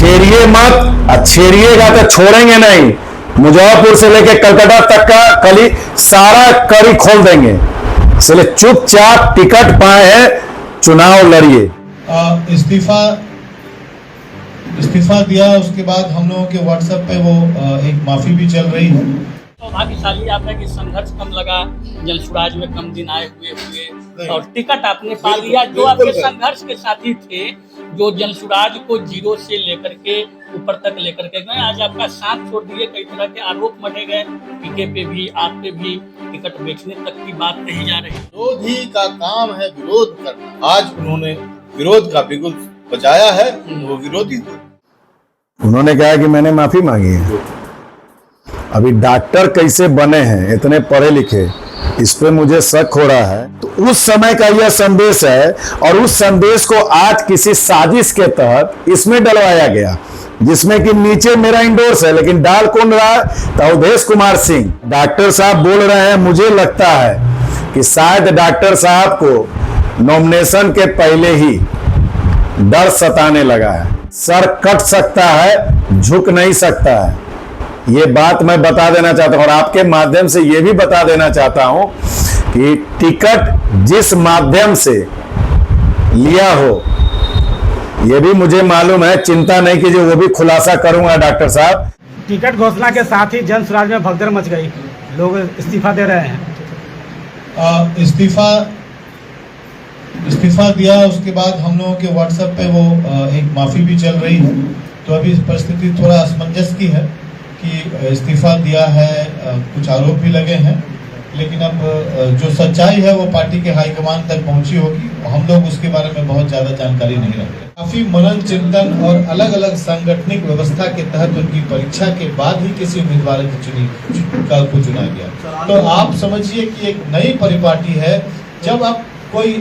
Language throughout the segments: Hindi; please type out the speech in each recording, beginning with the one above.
छेड़िए मत, छेड़िएगा तो छोड़ेंगे नहीं। मुजफ्फरपुर से लेके कलकत्ता तक का कली सारा कड़ी खोल देंगे, इसलिए चुपचाप टिकट पाए हैं, चुनाव लड़िए। इस्तीफा दिया, उसके बाद हम लोगों के व्हाट्सएप पे वो एक माफी भी चल रही है। भाग्यशाली आप है कि संघर्ष कम लगा, जनसुराज में कम दिन आए हुए और टिकट आपने पा लिया। जो आपके संघर्ष के साथी थे, जो जनसुराज को जीरो से लेकर के ऊपर तक लेकर के गए, आज आपका साथ छोड़ दिए। कई तरह के आरोप मढ़े गए, पीके पे भी, आप पे भी, टिकट बेचने तक की बात कही जा रही है। विरोधी का काम है विरोध करना। आज उन्होंने विरोध का बिगुल बजाया है, वो विरोधी हुए। उन्होंने कहा कि मैंने माफी मांगी है। अभी डॉक्टर कैसे बने हैं, इतने पढ़े लिखे, इस पे मुझे शक हो रहा है। तो उस समय का यह संदेश है और उस संदेश को आज किसी साजिश के तहत इसमें डलवाया गया, जिसमें कि नीचे मेरा इंडोर्स है, लेकिन डाल कौन रहा? अवधेश कुमार सिंह। डॉक्टर साहब बोल रहे हैं, मुझे लगता है कि शायद डॉक्टर साहब को नॉमिनेशन के पहले ही डर सताने लगा है। सर कट सकता है, झुक नहीं सकता है। ये बात मैं बता देना चाहता हूं और आपके माध्यम से ये भी बता देना चाहता हूं कि टिकट जिस माध्यम से लिया हो, ये भी मुझे मालूम है, चिंता नहीं कीजिए, वो भी खुलासा करूंगा डॉक्टर साहब। टिकट घोषणा के साथ ही जनसुराज में भगदड़ मच गई, लोग इस्तीफा दे रहे हैं। इस्तीफा दिया, उसके बाद हम लोगों के व्हाट्सएप पे वो एक माफी भी चल रही है। तो अभी परिस्थिति थोड़ा असमंजस की है कि इस्तीफा दिया है, कुछ आरोप भी लगे हैं, लेकिन अब जो सच्चाई है वो पार्टी के हाईकमान तक पहुंची होगी। हम लोग उसके बारे में बहुत ज्यादा जानकारी नहीं रखते। काफी मनन चिंतन और अलग अलग सांगठनिक व्यवस्था के तहत उनकी परीक्षा के बाद ही किसी उम्मीदवार की को चुना गया। तो आप समझिए कि एक नई परिपाटी है। जब आप कोई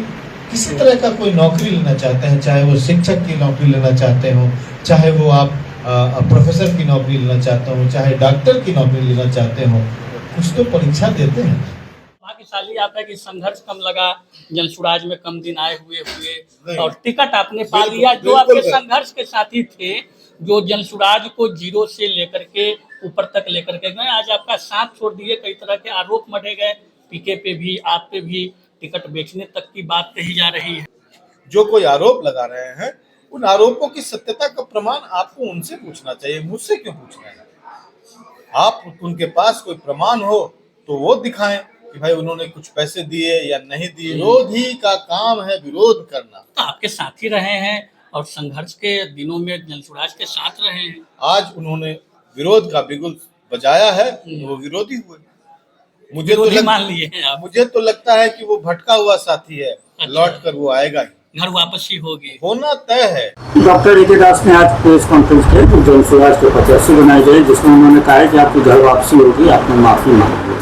किसी तरह का कोई नौकरी लेना चाहते हैं, चाहे वो शिक्षक की नौकरी लेना चाहते हो, चाहे वो आप प्रोफेसर की नौकरी लेना चाहते हो, चाहे डॉक्टर की नौकरी लेना चाहते हो, कुछ तो परीक्षा देते हैं। भाग्यशाली आप है कि संघर्ष कम लगा, जनसुराज में कम दिन आए हुए और टिकट आपने पा लिया। जो आपके संघर्ष के साथी थे, जो जनसुराज को जीरो से लेकर के ऊपर तक लेकर के गए, आज आपका साथ छोड़ दिए। कई तरह के आरोप मढ़े गए, पीके पे भी, आप पे भी, टिकट बेचने तक की बात कही जा रही है। जो कोई आरोप लगा रहे हैं, उन आरोपों की सत्यता का प्रमाण आपको उनसे पूछना चाहिए, मुझसे क्यों पूछना है? आप उनके पास कोई प्रमाण हो तो वो दिखाएं कि भाई उन्होंने कुछ पैसे दिए या नहीं दिए। विरोधी का काम है विरोध करना। तो आपके साथी रहे हैं और संघर्ष के दिनों में जनसुराज के साथ रहे हैं। आज उन्होंने विरोध का बिगुल बजाया है, वो विरोधी हुए। मुझे तो लगता है कि वो भटका हुआ साथी है। अच्छा। लौट कर वो आएगा ही, घर वापसी होगी, होना तय है। डॉक्टर ए के दास ने आज प्रेस कॉन्फ्रेंस किया कि जनसुराज के प्रत्याशी बनाए गए, जिसमें उन्होंने कहा है कि आपकी घर वापसी होगी, आपने माफी मांगी है।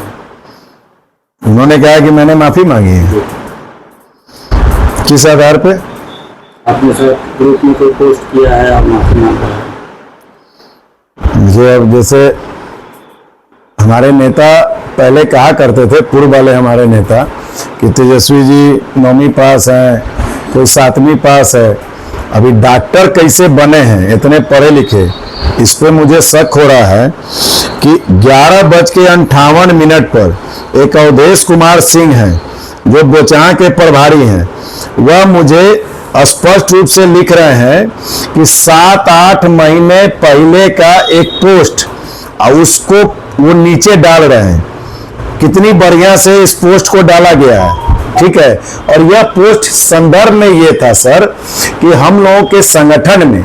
उन्होंने कहा कि मैंने माफी मांगी है। किस आधार पे? आपने सर ग्रुप में कोई पोस्ट किया है और माफी मांगा है। मुझे अब जैसे हमारे नेता पहले कहा करते थे, पूर्व वाले हमारे नेता, कि तेजस्वी जी 9वीं पास हैं, कोई 7वीं पास है। अभी डॉक्टर कैसे बने हैं, इतने पढ़े लिखे, इस पे मुझे शक हो रहा है कि 11:58 पर एक अवधेश कुमार सिंह हैं, जो बोचां के प्रभारी हैं, वह मुझे स्पष्ट रूप से लिख रहे हैं कि 7-8 महीने पहले का एक पोस्ट, और उसको वो नीचे डाल रहे हैं। कितनी बढ़िया से इस पोस्ट को डाला गया है, ठीक है। और यह पोस्ट संदर्भ में ये था सर कि हम लोगों के संगठन में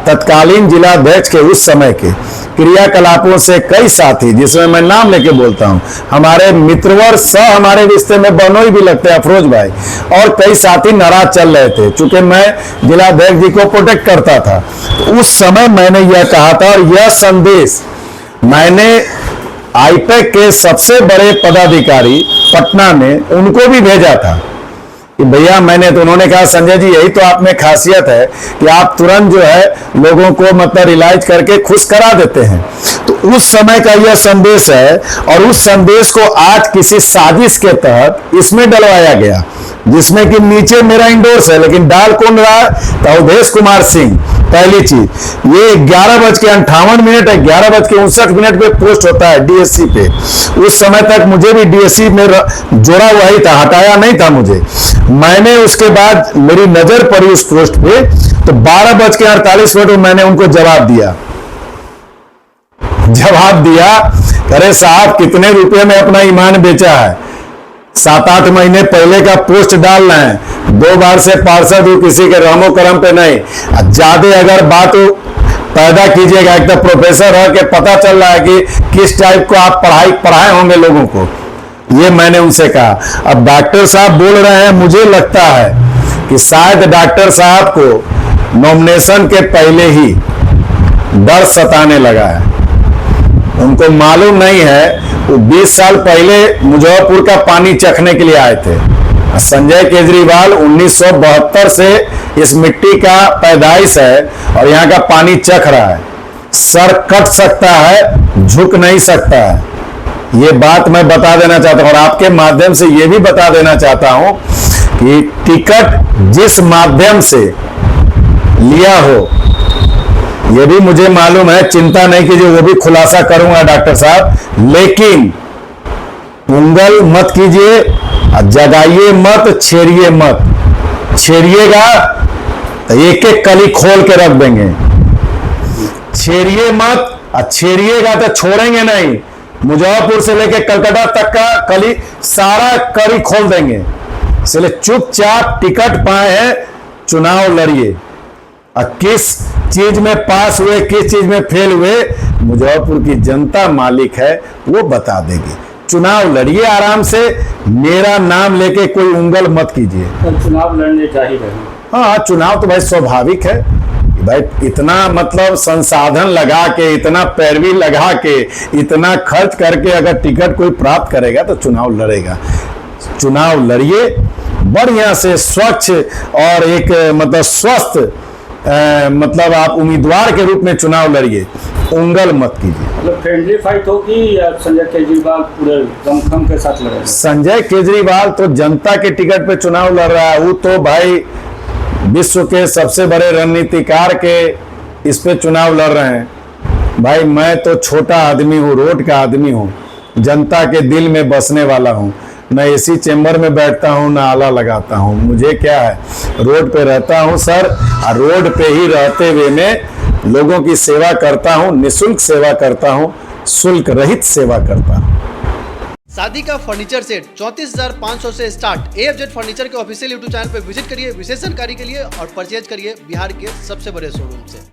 तत्कालीन जिला अध्यक्ष के उस समय के क्रियाकलापों से कई साथी, जिसमें मैं नाम लेके बोलता हूं, हमारे मित्रवर सह हमारे रिश्ते में बहनोई भी लगते हैं, अफरोज भाई, और कई साथी नाराज चल रहे थे। चूंकि मैं जिला अध्यक्ष जी को प्रोटेक्ट करता था, तो उस समय मैंने यह कहा था और यह संदेश मैंने आईपैक के सबसे बड़े पदाधिकारी पटना में उनको भी भेजा था कि भैया मैंने, तो उन्होंने कहा संजय जी यही तो आप में खासियत है कि आप तुरंत जो है लोगों को मतलब रिलाइज करके खुश करा देते हैं। तो उस समय का यह संदेश है और उस संदेश को आज किसी साजिश के तहत इसमें डलवाया गया, जिसमें कि नीचे मेरा इंडोर्स है, लेकिन डाल कौन रहा? अवधेश कुमार सिंह। पहली चीज ये 11:58 है, 11:59 पे पोस्ट होता है डीएससी पे। उस समय तक मुझे भी डीएससी में जोड़ा हुआ ही था, हटाया नहीं था मुझे। मैंने उसके बाद मेरी नजर पड़ी उस पोस्ट पे, तो 12:48 में मैंने उनको जवाब दिया। अरे साहब कितने रुपए में अपना ईमान बेचा है, 7-8 महीने पहले का पोस्ट डाल रहे हैं, 2 बार से पार्षद हूं, किसी के रहमो करम पे नहीं। ज्यादा अगर बात पैदा कीजिएगा, एक तो प्रोफेसर है कि पता चल रहा है कि किस टाइप को आप पढ़ाए होंगे लोगों को, ये मैंने उनसे कहा। अब डॉक्टर साहब बोल रहे हैं, मुझे लगता है कि शायद डॉक्टर साहब को नॉमिनेशन के पहले ही डर सताने लगा है। उनको मालूम नहीं है, वो 20 साल पहले मुजफ्फरपुर का पानी चखने के लिए आए थे। संजय केजरीवाल 1972 से इस मिट्टी का पैदाइश है और यहाँ का पानी चख रहा है। सर कट सकता है, झुक नहीं सकता है। ये बात मैं बता देना चाहता हूँ और आपके माध्यम से ये भी बता देना चाहता हूँ कि टिकट जिस माध्यम से लिया हो, ये भी मुझे मालूम है, चिंता नहीं कीजिए, वो भी खुलासा करूंगा डॉक्टर साहब। लेकिन उंगल मत कीजिए, जगाइए मत, छेड़िए मत। छेड़िएगा तो एक एक कली खोल के रख देंगे। छेड़िए मत, और छेड़िएगा तो छोड़ेंगे नहीं। मुजफ्फरपुर से लेकर कलकत्ता तक का कली सारा कली खोल देंगे। इसलिए चुपचाप टिकट पाए हैं, चुनाव लड़िए। और किस चीज में पास हुए, किस चीज में फेल हुए, मुजफ्फरपुर की जनता मालिक है, वो बता देगी। चुनाव लड़िए आराम से, मेरा नाम लेके कोई उंगल मत कीजिए। तो चुनाव लड़ने चाहिए। हाँ, चुनाव तो भाई स्वाभाविक है भाई, इतना मतलब संसाधन लगा के, इतना पैरवी लगा के, इतना खर्च करके अगर टिकट कोई प्राप्त करेगा तो चुनाव लड़ेगा। चुनाव लड़िए बढ़िया से, स्वच्छ और एक मतलब स्वस्थ मतलब आप उम्मीदवार के रूप में चुनाव लड़िए, उंगल मत कीजिए। मतलब फ्रेंडली फाइट होगी या संजय केजरीवाल पूरे दमखम के साथ लड़ेंगे? संजय केजरीवाल तो जनता के टिकट पे चुनाव लड़ रहा है। वो तो भाई विश्व के सबसे बड़े रणनीतिकार के इस पे चुनाव लड़ रहे हैं। भाई मैं तो छोटा आदमी हूँ, रोड का आदमी हूँ, जनता के दिल में बसने वाला हूँ। न एसी चेंबर में बैठता हूँ, ना आला लगाता हूँ। मुझे क्या है, रोड पे रहता हूँ सर, और रोड पे ही रहते हुए मैं लोगों की सेवा करता हूँ, निःशुल्क सेवा करता हूँ, शुल्क रहित सेवा करता हूँ। शादी का फर्नीचर सेट 34,500 से स्टार्ट। AFZ फर्नीचर के ऑफिशियल यूट्यूब चैनल पर विजिट करिए विशेष जानकारी के लिए और परचेज करिए बिहार के सबसे बड़े शोरूम से।